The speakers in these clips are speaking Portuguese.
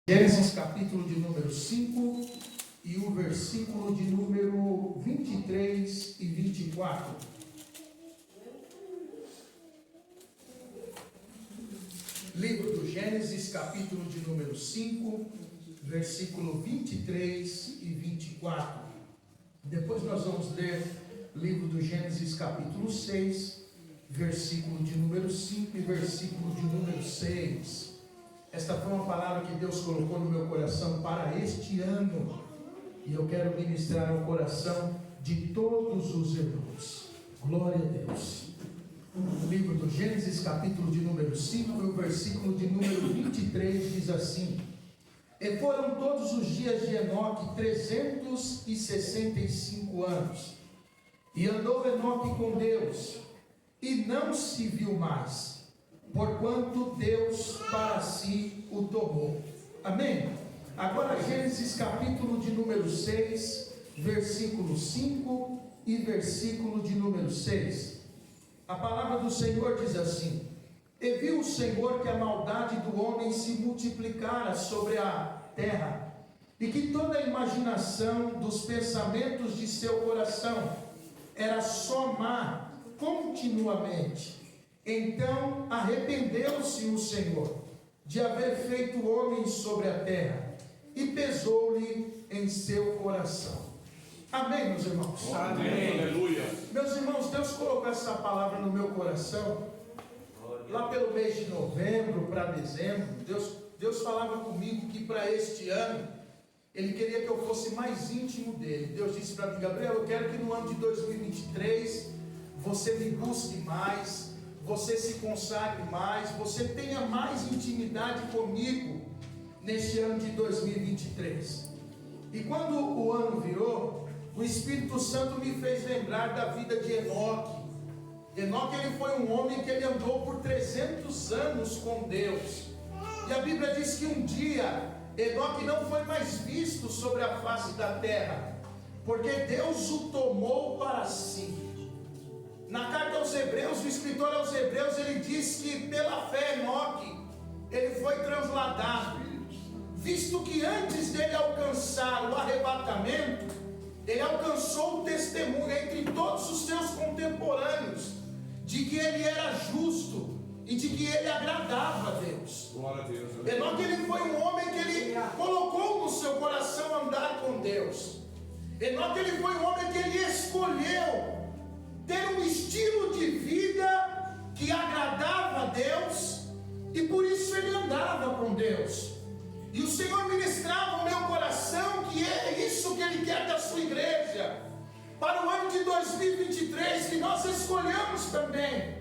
Gênesis capítulo de número 5 e o versículo de número 23 e 24. Livro do Gênesis capítulo de número 5, versículo 23 e 24. Depois nós vamos ler livro do Gênesis capítulo 6, versículo de número 5 e versículo de número 6. Esta foi uma palavra que Deus colocou no meu coração para este ano, e eu quero ministrar ao coração de todos os irmãos. Glória a Deus. O livro do Gênesis capítulo de número 5 e o versículo de número 23 diz assim: E foram todos os dias de Enoque 365 anos, e andou Enoque com Deus, e não se viu mais, porquanto Deus para si o tomou. Amém? Agora Gênesis capítulo de número 6, versículo 5 e versículo de número 6. A palavra do Senhor diz assim: E viu o Senhor que a maldade do homem se multiplicara sobre a terra, e que toda a imaginação dos pensamentos de seu coração era só má continuamente. Então arrependeu-se o Senhor de haver feito o homem sobre a terra, e pesou-lhe em seu coração. Amém, meus irmãos? Amém, aleluia. Meus irmãos, Deus colocou essa palavra no meu coração lá pelo mês de novembro para dezembro. Deus falava comigo que para este ano Ele queria que eu fosse mais íntimo dele. Deus disse para mim: Gabriel, eu quero que no ano de 2023 você me busque mais, você se consagre mais, você tenha mais intimidade comigo neste ano de 2023. E quando o ano virou, o Espírito Santo me fez lembrar da vida de Enoque. Enoque, ele foi um homem que ele andou por 300 anos com Deus. E a Bíblia diz que um dia Enoque não foi mais visto sobre a face da terra, porque Deus o tomou para si. Na carta aos Hebreus, o escritor aos Hebreus, ele diz que pela fé Enoque, ele foi transladado, visto que antes dele alcançar o arrebatamento, ele alcançou o testemunho entre todos os seus contemporâneos, de que ele era justo, e de que ele agradava a Deus. Glória a Deus. Enoque, ele foi um homem que ele colocou no seu coração andar com Deus. Enoque, ele foi um homem que ele escolheu ter um estilo de vida que agradava a Deus, e por isso ele andava com Deus. E o Senhor ministrava o meu coração que é isso que Ele quer da sua igreja, para o ano de 2023, que nós escolhamos também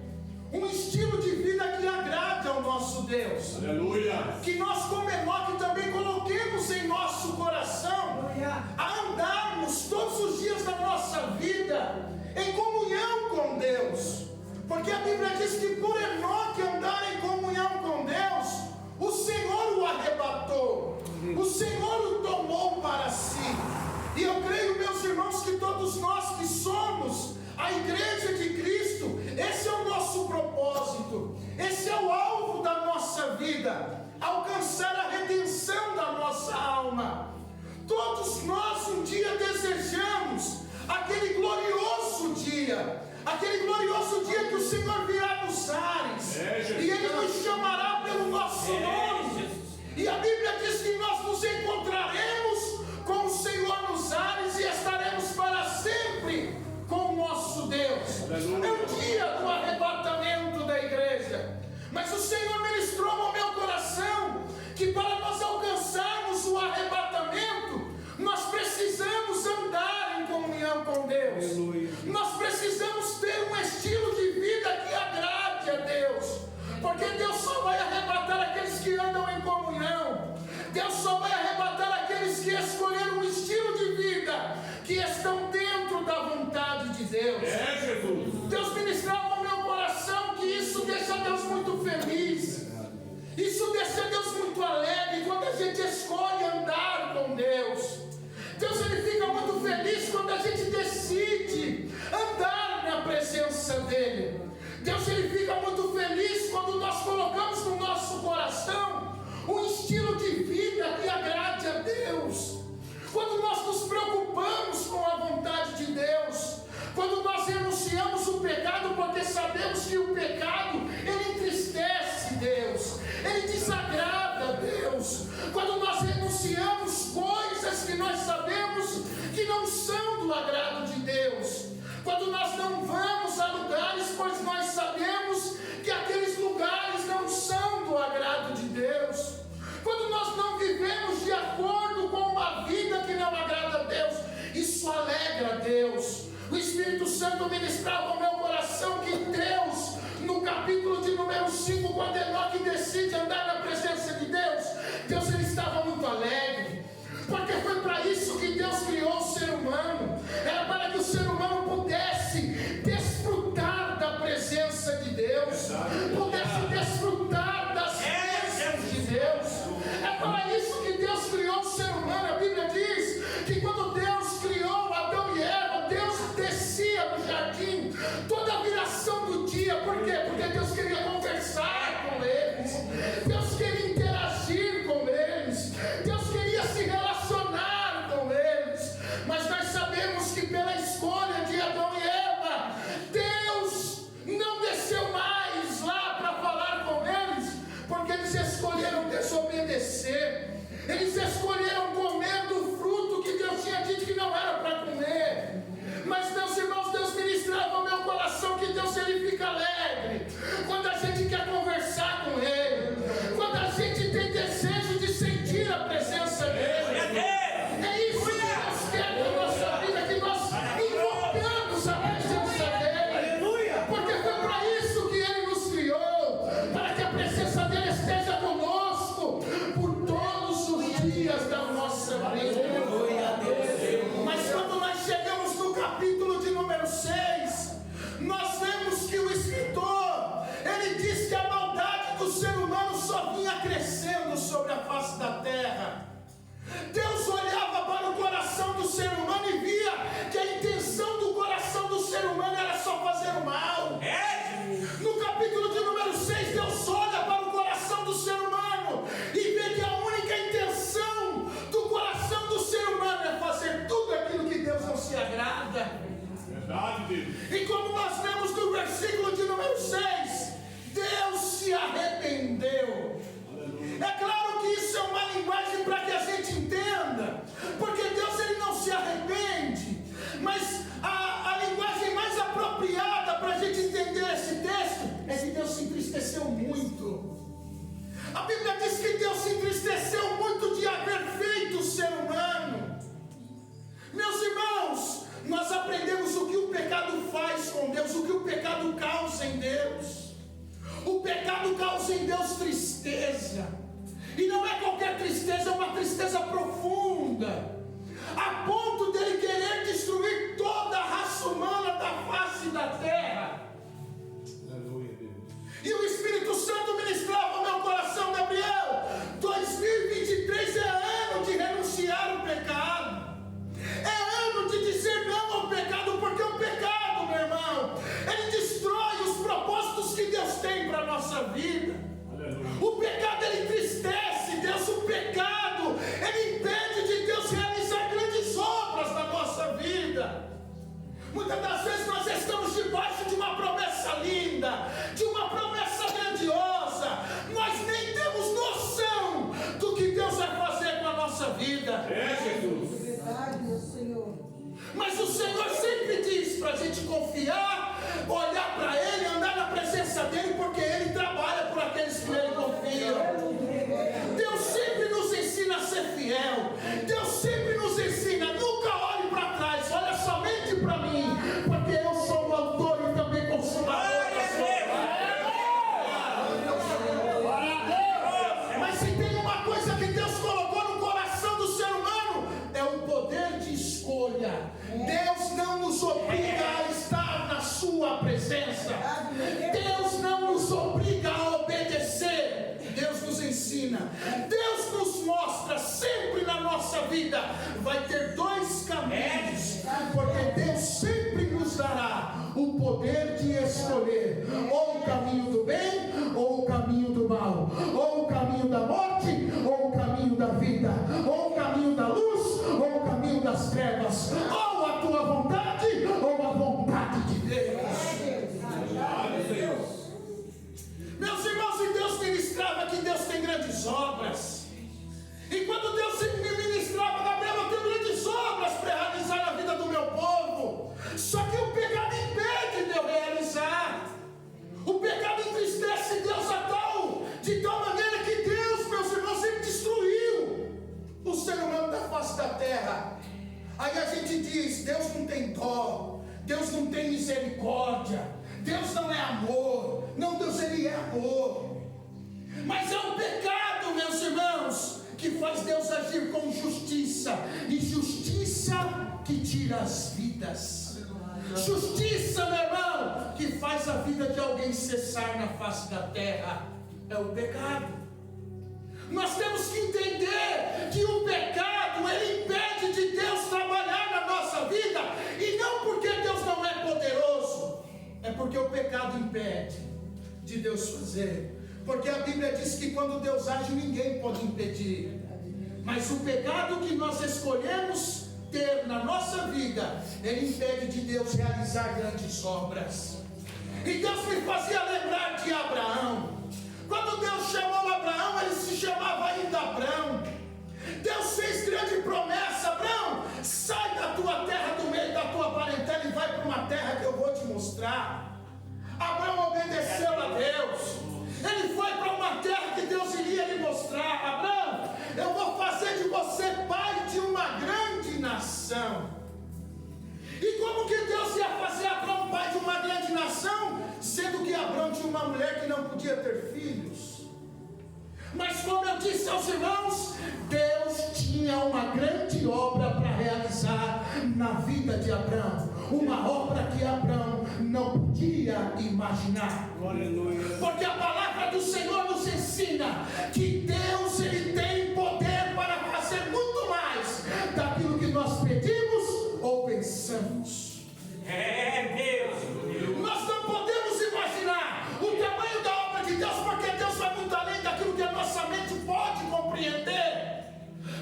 um estilo de vida que agrade ao nosso Deus. Aleluia. Que nós, como Enoque, também coloquemos em nosso coração a andarmos todos os dias da nossa vida em comunhão com Deus, porque a Bíblia diz que por Enoque andar em comunhão com Deus, o Senhor o arrebatou, o Senhor o tomou para si. E eu creio, meus irmãos, que todos nós que somos a igreja de Cristo, esse é o nosso propósito, esse é o alvo da nossa vida, alcançar a redenção da nossa alma. Todos nós um dia desejamos aquele glorioso dia que o Senhor virá nos ares, e Ele nos chamará pelo nosso nome, e a Bíblia diz que nós nos encontraremos com o Senhor nos ares e estaremos para sempre com o nosso Deus. Aleluia. É o dia do arrebatamento da igreja, mas o Senhor ministrou ao meu coração que para nós alcançarmos o arrebatamento, nós precisamos andar em comunhão com Deus. Aleluia. Nós precisamos ter um estilo de vida que agrade a Deus, porque Deus só vai arrebatar aqueles que andam em comunhão. Deus só vai arrebatar aqueles que escolheram um estilo de vida que estão dentro da vontade de Deus. Jesus. Deus ministrava ao meu coração que isso deixa Deus muito feliz, isso deixa Deus muito alegre quando a gente escolhe andar com Deus. Deus, ele fica muito feliz quando a gente decide andar na presença dele. Deus, ele fica muito feliz quando nós colocamos no nosso coração um estilo de vida que A Bíblia diz que Deus se entristeceu muito de haver feito o ser humano. Meus irmãos, nós aprendemos o que o pecado faz com Deus, o que o pecado causa em Deus. O pecado causa em Deus tristeza, e não é qualquer tristeza, é uma tristeza profunda, a ponto dele querer destruir toda a raça humana da face da terra. E o Espírito Santo ministrava ao meu coração, Gabriel, 2023 é ano de renunciar ao pecado, é ano de dizer não ao pecado, porque o pecado, meu irmão, ele destrói os propósitos que Deus tem para a nossa vida. O pecado, ele entristece Deus, o pecado, ele impede de Deus realizar grandes obras na nossa vida. Muitas das vezes nós estamos debaixo de uma promessa linda, de uma promessa grandiosa, nós nem temos noção do que Deus vai fazer com a nossa vida. É, Jesus. Verdade, meu Senhor. Mas o Senhor sempre diz para a gente confiar, olhar para Ele, andar na presença dEle, porque Ele trabalha por aqueles que nele confiam. Deus sempre nos ensina a ser fiel. Deus sempre nos ensina, nunca olhe para trás, olha somente para mim, porque eu sou o autor e também consumador da sua vida. Mas se tem uma coisa que Deus colocou no coração do ser humano, é o poder de escolha. Deus não nos obriga a estar na sua presença. Deus não nos obriga a obedecer. Deus nos ensina. Deus nos mostra sempre na nossa vida. Vai ter dois caminhos, porque Deus sempre nos dará o poder de escolher ou o caminho do bem ou o caminho do mal, ou o caminho da morte ou o caminho da vida, ou o caminho da luz ou o caminho das trevas, ou a tua vontade ou a vontade de Deus. Meus irmãos, e Deus ministrava que Deus tem grandes obras. E quando Deus me ministrava, Gabriel, eu tenho grandes obras para realizar na vida do meu povo. Só que o pecado impede de eu realizar. O pecado entristece Deus de tal maneira que Deus, meus irmãos, sempre destruiu o ser humano da face da terra. Aí a gente diz, Deus não tem dó, Deus não tem misericórdia, Deus não é amor. Não, Deus, Ele é amor. Mas é o pecado, meus irmãos, que faz Deus agir com justiça. E justiça que tira as vidas. Justiça, meu irmão, que faz a vida de alguém cessar na face da terra. É o pecado. Nós temos que entender que o pecado, ele impede de Deus trabalhar na nossa vida. E não porque Deus não é poderoso, é porque o pecado impede de Deus fazer. Porque a Bíblia diz que quando Deus age, ninguém pode impedir. Mas o pecado que nós escolhemos ter na nossa vida, ele impede de Deus realizar grandes obras. E Deus me fazia lembrar de Abraão. Quando Deus chamou Abraão, ele se chamava ainda Abrão. Deus fez grande promessa: Abraão, sai da tua terra, do meio da tua parentela, e vai para uma terra que eu vou te mostrar. Abraão obedeceu a Deus. Ele foi para uma terra que Deus iria lhe mostrar. Abraão, eu vou fazer de você pai de uma grande nação. E como que Deus ia fazer Abraão pai de uma grande nação, sendo que Abraão tinha uma mulher que não podia ter filhos? Mas como eu disse aos irmãos, Deus tinha uma grande obra para realizar na vida de Abraão. Uma obra que Abraão não podia imaginar. Porque a palavra do Senhor nos ensina que Deus, ele tem poder para fazer muito mais daquilo que nós pedimos ou pensamos. Nós não podemos imaginar o tamanho da obra de Deus, porque Deus vai muito além daquilo que a nossa mente pode compreender.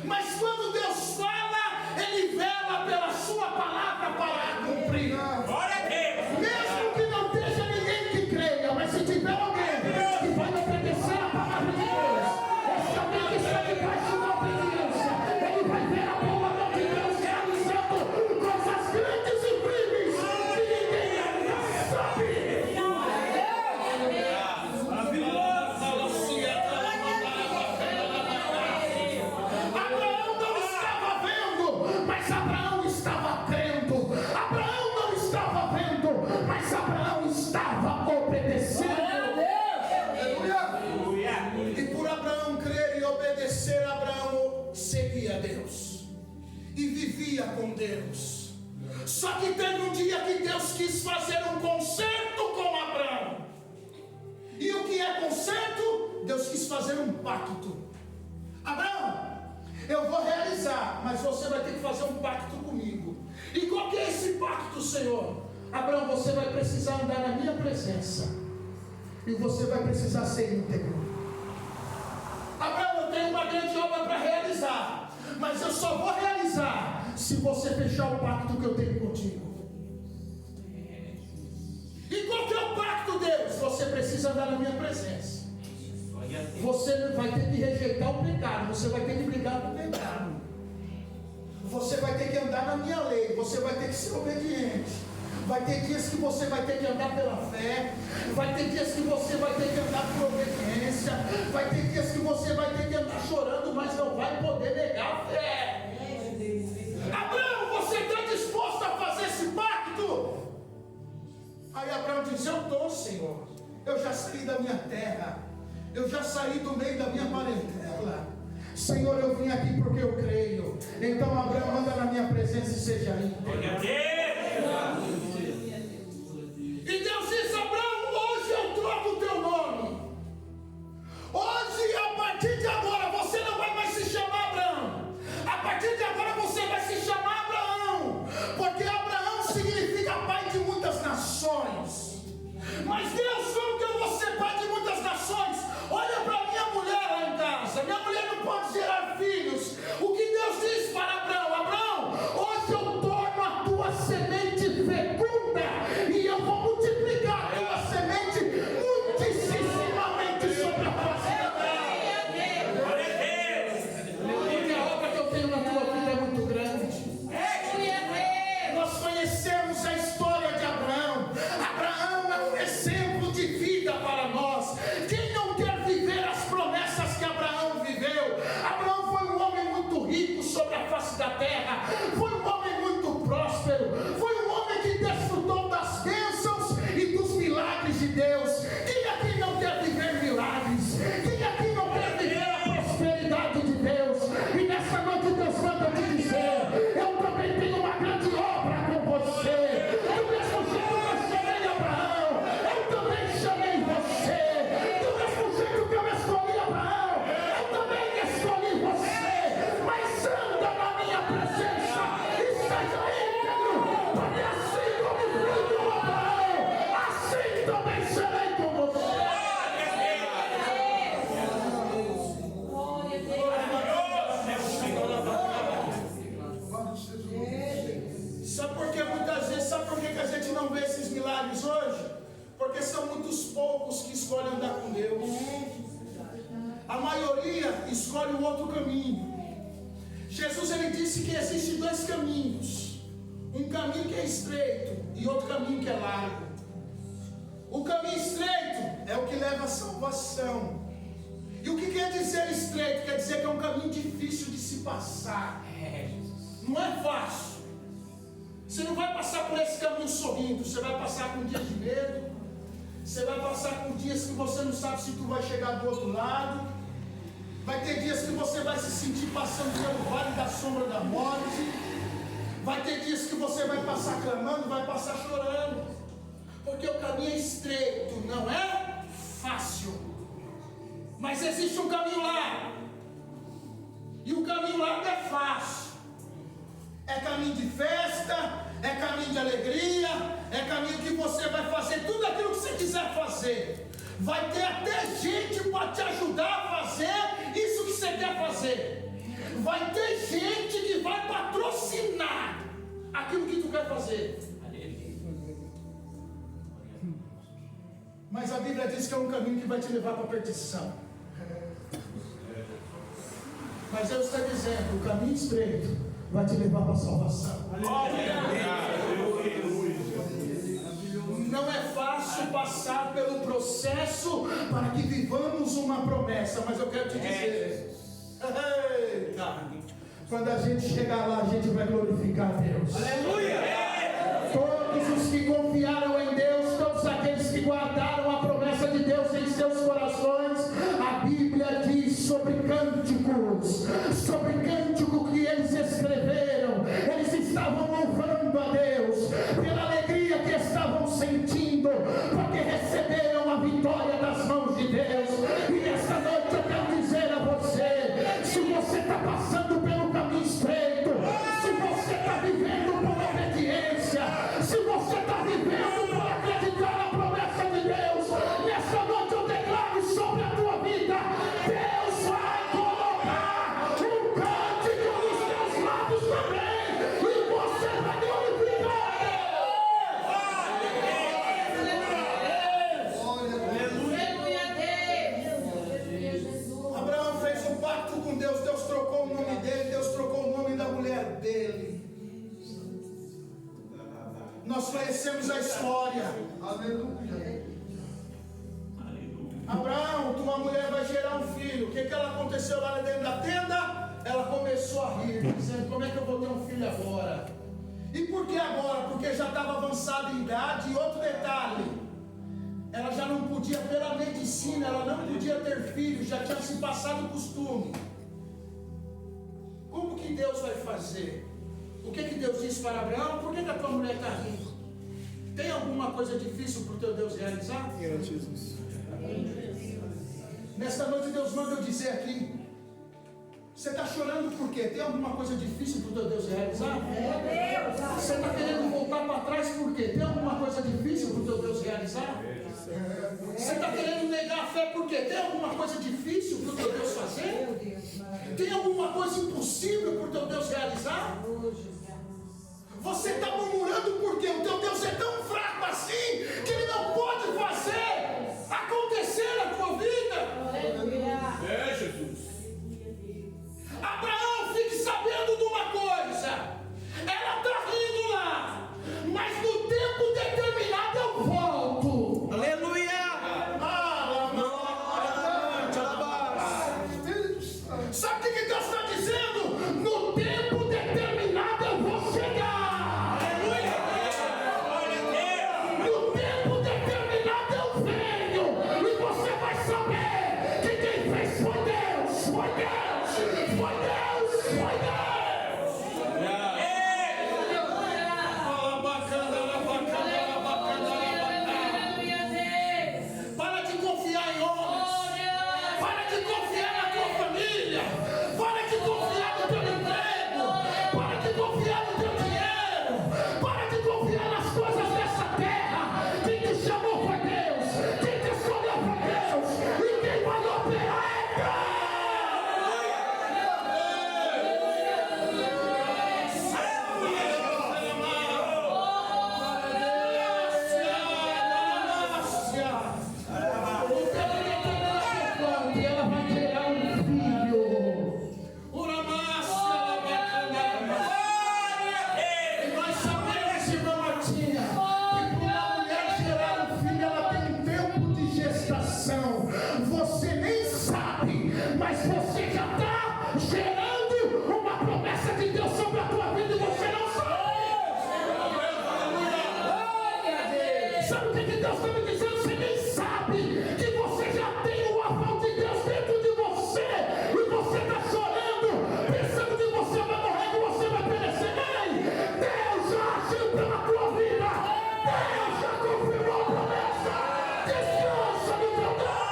Mas quando Deus fala, Ele vela pela sua palavra para cumprir. Mesmo que não esteja ninguém que creia, mas se tiver alguém que vai obedecer a palavra de Deus, esse alguém que está debaixo de uma obediência, ele vai ver a boa mão de Deus realizando coisas grandes e incríveis que ninguém ainda sabe. obedecendo. E por Abraão crer e obedecer, Abraão seguia a Deus e vivia com Deus. Só que teve um dia que Deus quis fazer um concerto com Abraão. E o que é concerto? Deus quis fazer um pacto. Abraão, eu vou realizar, mas você vai ter que fazer um pacto comigo. E qual que é esse pacto, Senhor? Abraão, você vai precisar andar na minha presença. E você vai precisar ser íntegro. Abraão, eu tenho uma grande obra para realizar, mas eu só vou realizar se você fechar o pacto que eu tenho contigo. E qual que é o pacto, Deus? Você precisa andar na minha presença. Você vai ter que rejeitar o pecado. Você vai ter que brigar com o pecado. Você vai ter que andar na minha lei. Você vai ter que ser obediente. Vai ter dias que você vai ter que andar pela fé. Vai ter dias que você vai ter que andar por obediência. Vai ter dias que você vai ter que andar chorando, mas não vai poder negar a fé. Abraão, você está disposto a fazer esse pacto? Aí Abraão diz: eu estou, Senhor. Eu já saí da minha terra. Eu já saí do meio da minha parentela. Senhor, eu vim aqui porque eu creio. Então Abraão, anda na minha presença e seja íntegro. E Deus diz: Abraão, hoje eu troco o teu nome. Hoje, a partir de agora, você não vai mais se chamar Abraão. A partir de agora você vai se chamar Abraão. Porque Abraão significa pai de muitas nações. Mas Deus, como que eu vou ser pai de muitas nações? Olha para minha mulher lá em casa. Minha mulher não pode gerar filhos. O que Deus diz para Abraão? Abraão, hoje eu torno a tua semente fecunda. E eu vou multiplicar a tua semente muitíssimamente sobre a face da terra. Porque a obra que eu tenho na tua vida é muito grande. Nós conhecemos a história de Abraão. Abraão é um exemplo de vida para nós. Quem não quer viver as promessas que Abraão viveu? Abraão foi um homem muito rico sobre a face da terra. Foi um homem muito próspero. Foi um homem que desfrutou das bênçãos e dos milagres de Deus. Quem aqui não quer viver milagres? Quem aqui não quer viver a prosperidade de Deus? E nessa noite Deus manda te dizer: eu também tenho uma grande obra com você. Do mesmo jeito que eu chamei Abraão, eu também chamei você. Do mesmo jeito que eu escolhi Abraão, eu também escolhi você. Mas anda na minha presença e seja íntegro, porque assim como fui com Abraão, assim também serei com você. Sabe por que muitas vezes, sabe por que a gente não vê esses milagres hoje? Porque são muitos poucos que escolhem andar com Deus. A maioria escolhe um outro caminho. Jesus, ele disse que existem dois caminhos. Um caminho que é estreito e outro caminho que é largo. O caminho estreito é o que leva à salvação. E o que quer dizer estreito? Quer dizer que é um caminho difícil de se passar. Não é fácil. Você não vai passar por esse caminho sorrindo. Você vai passar com dias de medo. Você vai passar com dias que você não sabe se tu vai chegar do outro lado. Vai ter dias que você vai se sentir passando pelo vale da sombra da morte. Vai ter dias que você vai passar clamando, vai passar chorando. Porque o caminho é estreito, não é fácil. Mas existe um caminho largo. E o caminho largo é fácil. É caminho de festa, é caminho de alegria, é caminho que você vai fazer tudo aquilo que você quiser fazer. Vai ter até gente para te ajudar a fazer isso que você quer fazer. Vai ter gente que vai patrocinar aquilo que tu quer fazer. Mas a Bíblia diz que é um caminho que vai te levar para a perdição. Mas Deus está dizendo: o caminho estreito vai te levar para a salvação. Não é fácil passar pelo processo para que vivamos uma promessa, mas eu quero te dizer, quando a gente chegar lá, a gente vai glorificar a Deus. Aleluia! Todos os que confiaram em Deus, todos aqueles que guardaram a promessa de Deus em seus corações. A Bíblia diz sobre cânticos, sobre cântico que eles escreveram. Eles estavam louvando a Deus pela alegria que estavam sentindo, porque receberam a vitória das mãos de Deus. E nesta noite eu quero dizer a você: se você está passando pelo caminho estreito, se você está vivendo por obediência, se você está vivendo por acreditar na promessa de Deus, nesta noite eu declaro sobre a tua vida: Deus vai colocar um cântico nos teus lábios também, e você vai glorificar. Abraão fez um pacto com Deus. Deus trocou o nome dele, Deus trocou o nome da mulher dele. Nós conhecemos a história. Aleluia. Abraão, tua mulher vai gerar um filho. O que ela aconteceu lá dentro da tenda? Ela começou a rir, dizendo: como é que eu vou ter um filho agora? E por que agora? Porque já estava avançada em idade. E outro detalhe, ela já não podia, pela medicina, ela não podia ter filho, já tinha se passado o costume. Como que Deus vai fazer? O que Deus disse para Abraão? Por que a tua mulher está rindo? Tem alguma coisa difícil para o teu Deus realizar? Jesus. Nesta noite Deus manda eu dizer aqui: você está chorando por quê? Tem alguma coisa difícil para o teu Deus realizar? Você está querendo voltar para trás por quê? Tem alguma coisa difícil para o teu Deus realizar? Você está querendo negar a fé por quê? Tem alguma coisa difícil para o teu Deus fazer? Tem alguma coisa impossível para o teu Deus realizar? Você está murmurando porque o teu Deus é tão fraco assim que Ele não pode fazer acontecer na tua vida. É, Jesus. Abraão, fique sabendo de uma coisa: ela está rindo lá, mas no tempo determinado eu volto. Aleluia. Sabe o que Deus está dizendo? No tempo determinado eu vou chegar. Aleluia. No tempo determinado eu venho, e você vai saber que quem fez foi Deus, foi Deus, foi Deus, foi Deus. Para de confiar em homens. Para de confiar na tua família. Para de confiar no teu emprego. Para de confiar no teu dinheiro. Para de confiar nas coisas dessa terra. Quem te chamou foi Deus. Quem te escolheu foi Deus. E quem vai operar é Deus. E ela vai gerar um filho. E nós sabemos, irmã Martinha, que para uma mulher gerar um filho, ela tem um tempo de gestação. Você nem sabe, mas você já está gerando uma promessa de Deus sobre a tua vida e você não sabe. Sabe o que Deus está me dizendo? Você nem sabe que você já tem o aval de Deus dentro de você, e você está chorando, pensando que você vai morrer, que você vai perecer. Ei, Deus já agiu pela tua vida. Deus já confirmou a promessa. Descansa no teu Deus.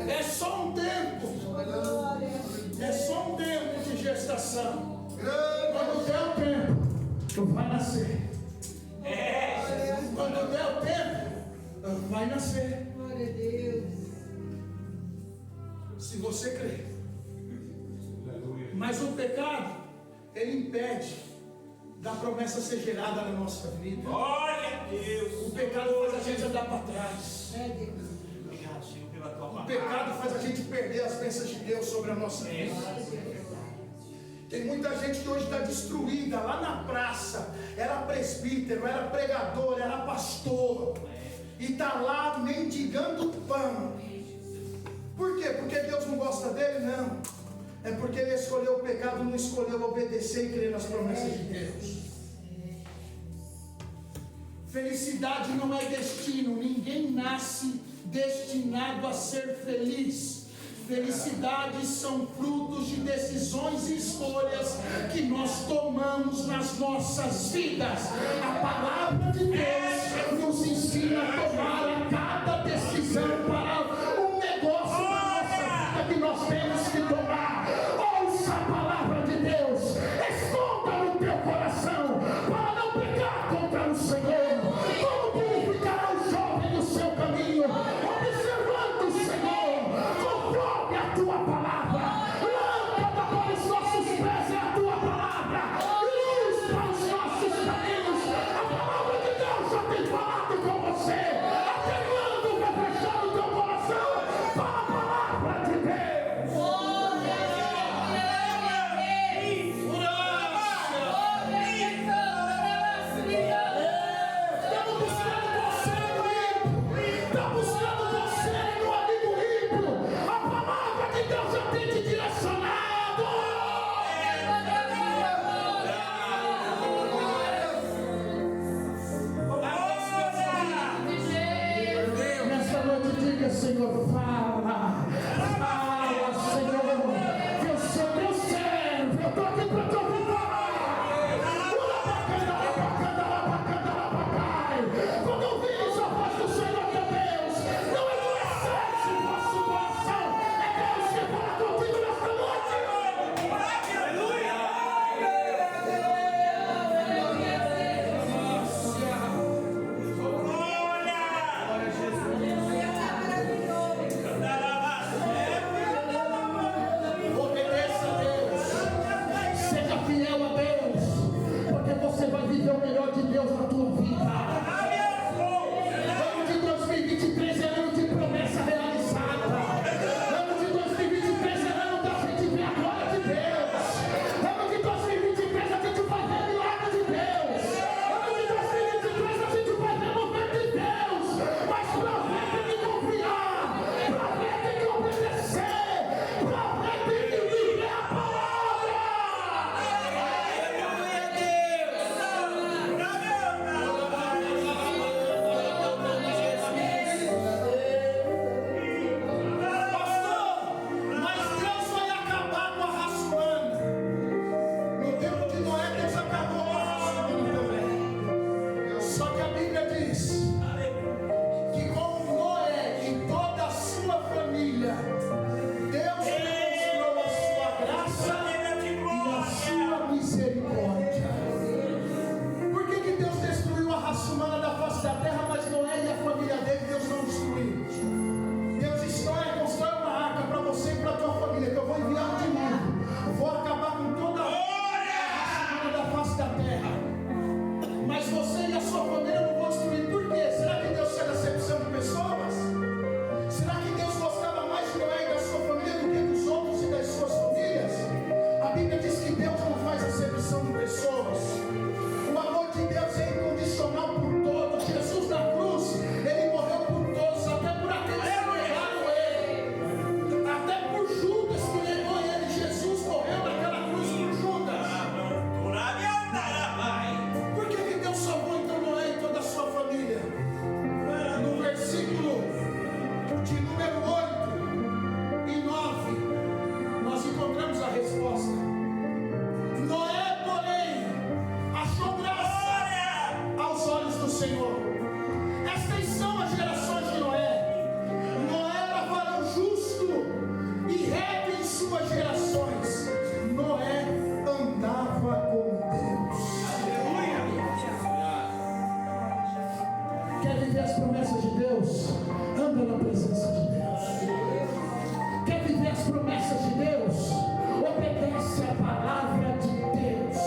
É só um tempo. É só um tempo de gestação. Quando der o tempo, vai nascer. Quando der o tempo, vai nascer. Glória a Deus. Se você crer. Mas o pecado, ele impede da promessa ser gerada na nossa vida. Glória a Deus. O pecado faz a gente andar para trás. É Deus. Obrigado, Senhor, pela tua O palavra. pecado faz a gente perder as bênçãos de Deus sobre a nossa vida. Tem muita gente que hoje está destruída lá na praça. Era presbítero, era pregador, era pastor, e está lá mendigando pão. Por quê? Porque Deus não gosta dele? Não. É porque ele escolheu o pecado, não escolheu obedecer e crer nas promessas de Deus. Felicidade não é destino. Ninguém nasce destinado a ser feliz. Felicidades são frutos de decisões e escolhas que nós tomamos nas nossas vidas. A palavra de Deus nos ensina a tomar a cada decisão para um negócio na nossa vida que nós temos que tomar. Ouça a palavra de Deus, esconda no teu coração para não pecar contra o Senhor. Como purificará o jovem no seu caminho, observando o Senhor, conforme a tua palavra. Lâmpada para os nossos pés é a tua palavra, luz para os nossos caminhos. A palavra de Deus já tem falado com você. Até quando vai fechar o teu coração para a palavra de Deus? Está buscando você no amigo ímpio. A palavra de Deus já tem te direcionado. Nesta noite diga, Senhor, fala, Senhor, que eu sou teu servo, eu estou aqui para te ouvir falar. Quando ouvires a voz do Senhor teu Deus, não endureceis o vosso coração. É Deus que fala contigo nesta noite. Obedeça a Deus, seja fiel a Deus, porque você vai viver o melhor de Deus na tua vida. Ano de 2023 é ano de promessa realizada. Ano de 2023 é ano da gente ver a glória de Deus. Ano de 2023 a gente vai ver milagre de Deus. Ano de 2023 a gente vai ver mover de Deus. Mas pra ver tem que confiar, pra ver tem que obedecer, pra ver tem que viver a palavra. Mas Deus vai acabar com a raça humana. No tempo de Noé, Deus acabou com a raça humana também. Só que a Bíblia diz que com Noé e toda a sua família, Deus demonstrou a sua graça e a sua misericórdia. Por que Deus destruiu a raça humana da face da terra, mas Noé e a família dele, Deus não destruiu? Deus constrói uma arca para você e para a tua família, que eu vou enviar um dilúvio. Vou acabar com toda a raça humana da face da terra. Mas você e a sua família eu não vou destruir. Por quê? Será que Deus tinha acepção de pessoas? Será que Deus gostava mais de Noé e da sua família do que dos outros e das suas famílias? A Bíblia diz que Deus não faz acepção de pessoas. O amor de Deus é incondicional por todos. Jesus na cruz, Ele morreu por todos, até por aqueles que negaram Ele, até por Judas que negou Ele. Jesus morreu naquela cruz por Judas. Por que Deus salvou então Noé e toda a sua família? No versículo de número 8 e 9, nós encontramos a resposta. Noé, porém, achou graça aos olhos do Senhor. Estas são as gerações de Noé. Noé era varão justo e reto em suas gerações. Noé andava com Deus. Quer viver as promessas de Deus? Anda na presença de Deus. Quer viver as promessas de Deus? Obedece a palavra de Deus.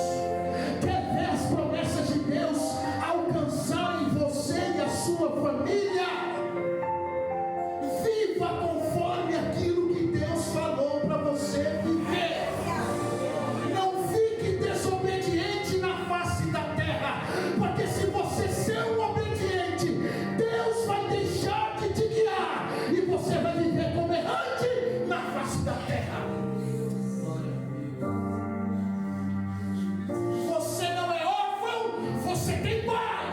Quer ver as promessas de Deus alcançarem você e a sua família? Viva conforme aquilo que Deus falou para você viver. Não fique desobediente na face da terra, porque se você ser um obediente, Deus vai deixar de te guiar e você vai viver como errante na face da terra. Você não é órfão, você tem pai.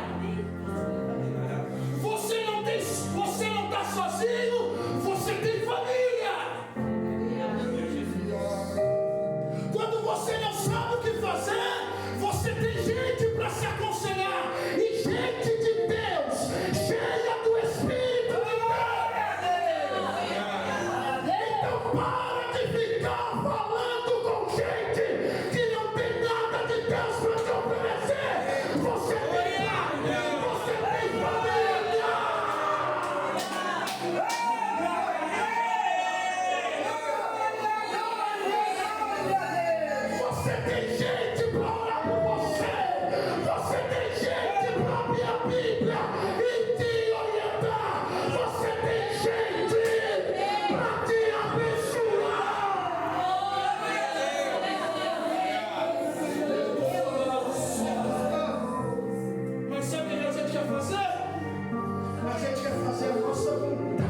para de ficar falando com gente que não tem nada de Deus para te oferecer. Você tem família. Você tem gente para orar por você. Você tem gente para abrir a Bíblia e te orientar. Você tem gente para te abençoar. Mas sabe o que a gente quer fazer? A gente quer fazer a nossa vontade.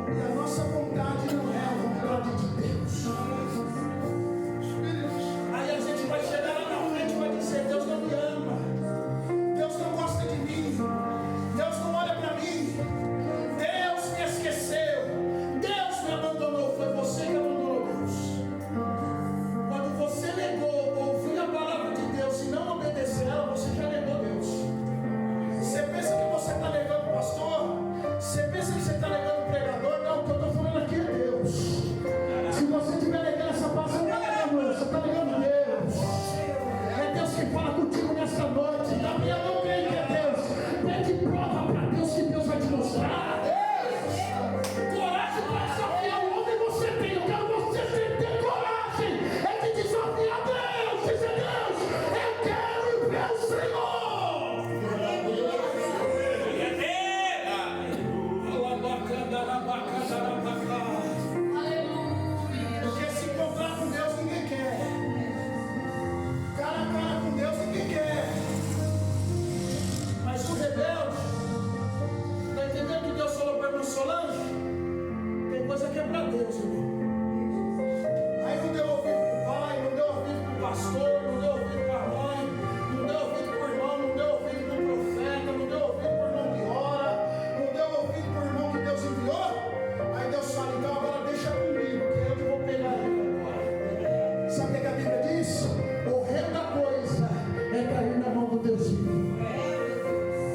E a nossa vontade não é a vontade de Deus. Aí a gente vai chegar lá na frente e vai dizer: Deus não me ama, Deus não gosta de mim, Deus não olha para mim, Deus me esqueceu, Deus me abandonou. Foi você que abandonou Deus. Quando você negou ouvir a palavra de Deus e não obedecer ela, você já negou Deus. Você pensa que você está negando o pastor? Você pensa que você está negando o pregador? Não, o que eu estou falando aqui é Deus. Se você estiver negando essa palavra, você não está negando Deus, você está negando Deus. É Deus que fala contigo nessa noite. Da minha mão vem que é Deus. Pede prova para Deus que Deus vai te mostrar. Coragem para desafiar o homem você tem. Eu quero você ter coragem. É de desafiar Deus. Dizer: Deus, eu quero ver o Senhor. Porque se encontrar com Deus ninguém quer. Cara a cara com Deus ninguém quer. Mas o rebelde, está entendendo que Deus falou para a irmã Solange? Tem coisa que é para Deus, irmão. Aí não deu ouvido para o pai, não deu ouvido para o pastor, não deu ouvido para a mãe, não deu ouvido para o irmão, não deu ouvido para o profeta, não deu ouvido para o irmão que ora, não deu ouvido para o irmão que Deus enviou. Aí Deus fala: então agora deixa comigo, que eu que vou pegar ele agora. Sabe o que a Bíblia diz? O rei da coisa é cair na mão do Deus vivo.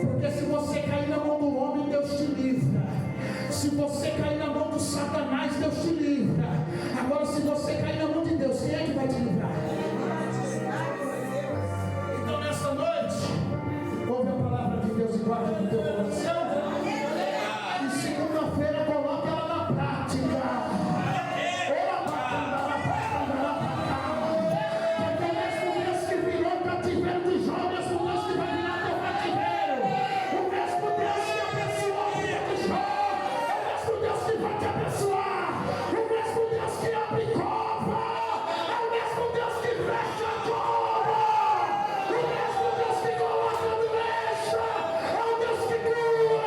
Porque se você cair na mão do homem, Deus te livra. Se você cair na mão do Satanás, Deus te livra. Agora, se você cair na mão de Deus, quem é que vai te livrar? Então, nessa noite, ouve a palavra de Deus e guarda no teu coração. E segunda-feira, coloca ela na prática. Porque o mesmo Deus que virou o cativeiro de Jó, o mesmo Deus que vai virar teu cativeiro. O mesmo Deus que abençoou a vida de Jó, é o mesmo Deus que vai te abençoar. O mesmo Deus que abre cova, é o mesmo Deus que fecha a cova. O mesmo Deus que coloca a doença, é o Deus que cura.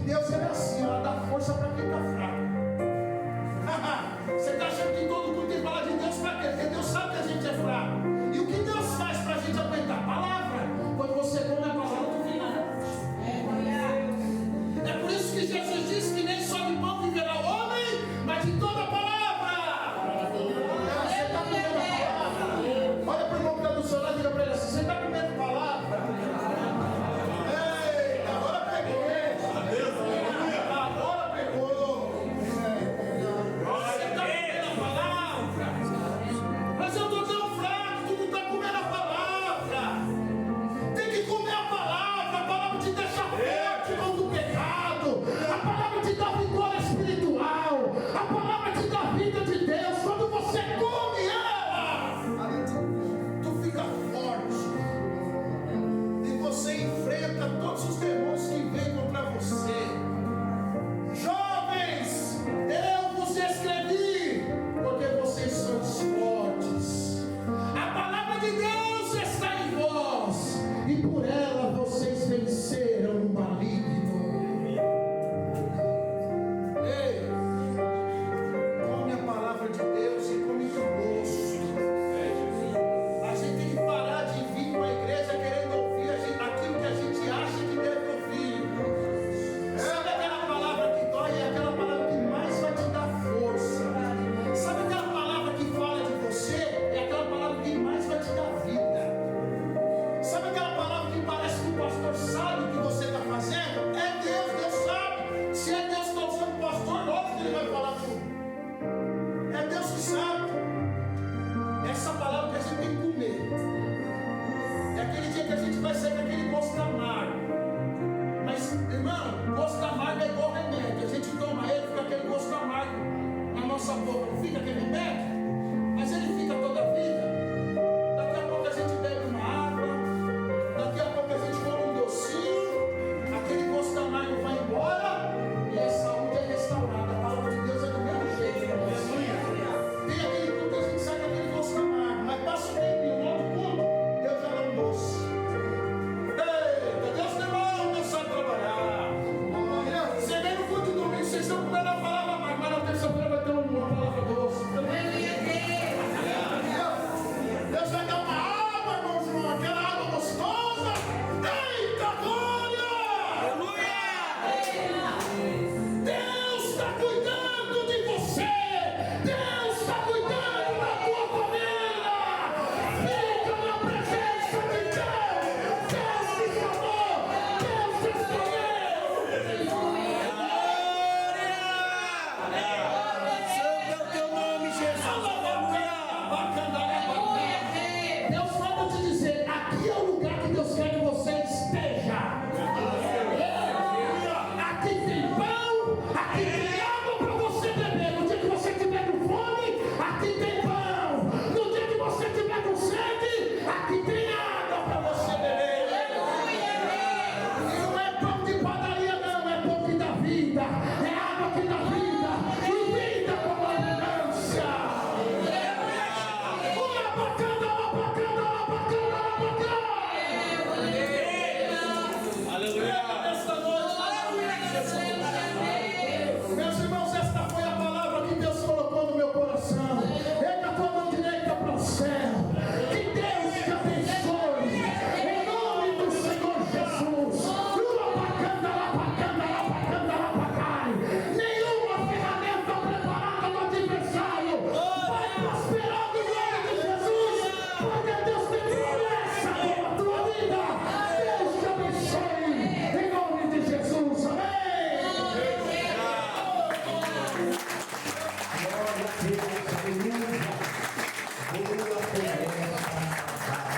Deus é assim, ela dá força para quem está fraco. Você está achando que todo mundo tem que falar de Deus para quê? Porque Deus sabe que a gente é fraco. E o que Deus faz para a gente aguentar? A palavra. Quando você come a palavra, não tem nada. É por isso que Jesus disse que nem só de pão viverá o homem, mas de toda a palavra. Você está comendo a palavra? Olha para o irmão que está do seu lado e diga para ele assim: você está comendo palavra? Ei, agora pegou. Agora pegou. Você está comendo a palavra? Mas eu estou tão fraco, tu não está comendo a palavra. Tem que comer a palavra te deixa forte contra o pecado, a palavra te dá vitória espiritual, a palavra te dá vida de Deus. Quando você come ela, tu fica forte e você enfrenta todos os demônios que vêm contra você. Jovens, eu vos escrevi porque vocês são fortes. A palavra de Deus está em vós e por ela vocês venceram o maligno. Ei, come a palavra de Deus e come conosco. A gente tem que parar de vir para a igreja querendo ouvir aquilo que a gente acha que deve ouvir. Sabe aquela palavra que dói? É aquela palavra que mais vai te dar força. Sabe aquela palavra que fala de você? É aquela palavra que mais vai te dar vida. Sabe aquela palavra que parece que o pastor sabe o que você está fazendo? É Deus, Deus sabe. Se é Deus que está usando o pastor, óbvio que ele vai falar tudo. É Deus que sabe. Essa palavra que a gente tem que comer. É aquele dia que a gente vai sair daquele gosto amargo. Mas, irmão, gosto amargo é igual remédio. A gente toma ele, fica aquele gosto amargo na nossa boca. Não fica aquele remédio? Mas ele fica toda a vida. Daqui a pouco a gente bebe uma água. Daqui a pouco a gente come um docinho. Aquele gosto amargo vai embora. E a saúde é restaurada. A palavra de Deus é do mesmo jeito. Tem aquele culto que a gente sai daquele gosto amargo. Mas passa um tempo, um outro culto, Deus já dá um doce. Eita, Deus tem mão, Deus sabe trabalhar. Você vem no culto de domingo, vocês estão comendo a palavra amarga, mas na terça-feira vai ter uma palavra doce. Deus vai dar uma água, irmãos, aquela água gostosa. Eita, glória! Deus está cuidando de você. Deus está cuidando da tua família. Fica na presença de Deus. Deus te chamou. Deus te escolheu. Santo é o teu nome, Jesus. Deus manda te dizer: aqui é o lugar que Deus quer que você esteja. Aqui tem pão, aqui tem água para você beber. No dia que você estiver com fome, aqui tem pão. No dia que você estiver com sede, aqui tem água para você beber. E não é pão de padaria, não, é pão que dá vida, é água que dá vida, e vida com abundância. Nesta noite, meus irmãos, esta foi a palavra que Deus colocou no meu coração. Erga a tua mão direita para o céu. Que Deus te abençoe. Em nome do Senhor Jesus. Nenhuma ferramenta preparada no adversário vai prosperar no nome de Jesus. Porque Deus tem promessa com a tua vida. Deus te abençoe. Em nome de Jesus. Amém. Glória a Deus.